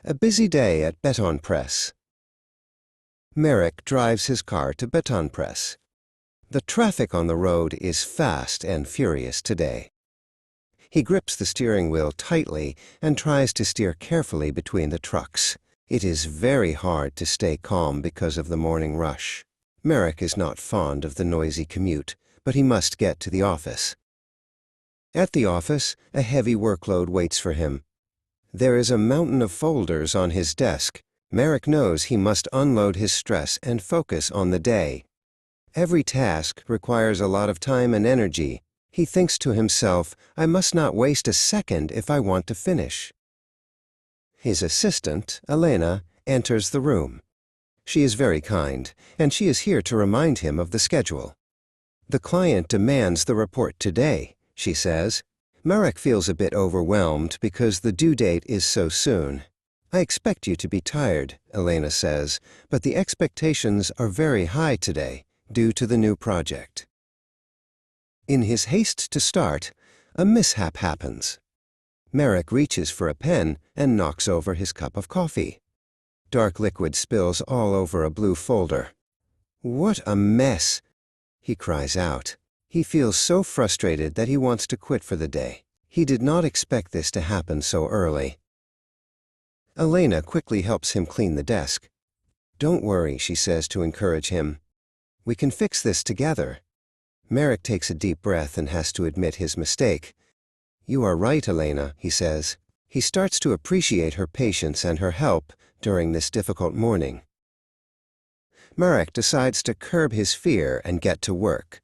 A busy day at Betonpress. Merrick drives his car to Betonpress. The traffic on the road is fast and furious today. He grips the steering wheel tightly and tries to steer carefully between the trucks. It is very hard to stay calm because of the morning rush. Merrick is not fond of the noisy commute, but he must get to the office. At the office, a heavy workload waits for him. There is a mountain of folders on his desk. Merrick knows he must unload his stress and focus on the day. Every task requires a lot of time and energy. He thinks to himself, I must not waste a second if I want to finish. His assistant, Elena, enters the room. She is very kind, and she is here to remind him of the schedule. The client demands the report today, she says. Merrick feels a bit overwhelmed because the due date is so soon. I expect you to be tired, Elena says, but the expectations are very high today due to the new project. In his haste to start, a mishap happens. Merrick reaches for a pen and knocks over his cup of coffee. Dark liquid spills all over a blue folder. What a mess! He cries out. He feels so frustrated that he wants to quit for the day. He did not expect this to happen so early. Elena quickly helps him clean the desk. Don't worry, she says to encourage him. We can fix this together. Merrick takes a deep breath and has to admit his mistake. You are right, Elena, he says. He starts to appreciate her patience and her help during this difficult morning. Merrick decides to curb his fear and get to work.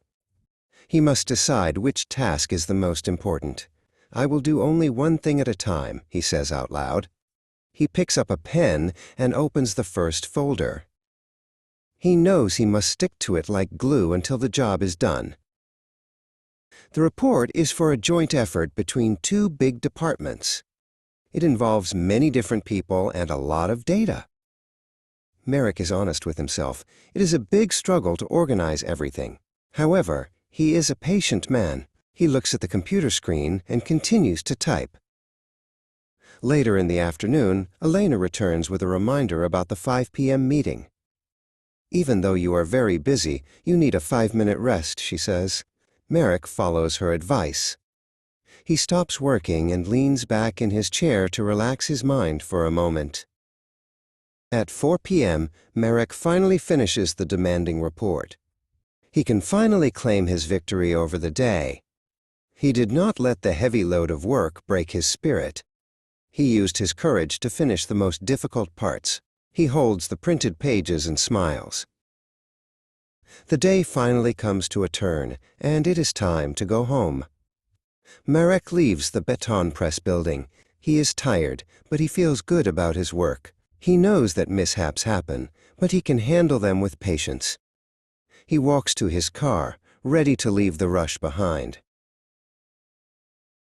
He must decide which task is the most important. I will do only one thing at a time, he says out loud. He picks up a pen and opens the first folder. He knows he must stick to it like glue until the job is done. The report is for a joint effort between two big departments. It involves many different people and a lot of data. Merrick is honest with himself. It is a big struggle to organize everything. However, he is a patient man. He looks at the computer screen and continues to type. Later in the afternoon, Elena returns with a reminder about the 5 p.m. meeting. Even though you are very busy, you need a 5-minute rest, she says. Merrick follows her advice. He stops working and leans back in his chair to relax his mind for a moment. At 4 p.m., Merrick finally finishes the demanding report. He can finally claim his victory over the day. He did not let the heavy load of work break his spirit. He used his courage to finish the most difficult parts. He holds the printed pages and smiles. The day finally comes to a turn, and it is time to go home. Merrick leaves the Betonpress building. He is tired, but he feels good about his work. He knows that mishaps happen, but he can handle them with patience. He walks to his car, ready to leave the rush behind.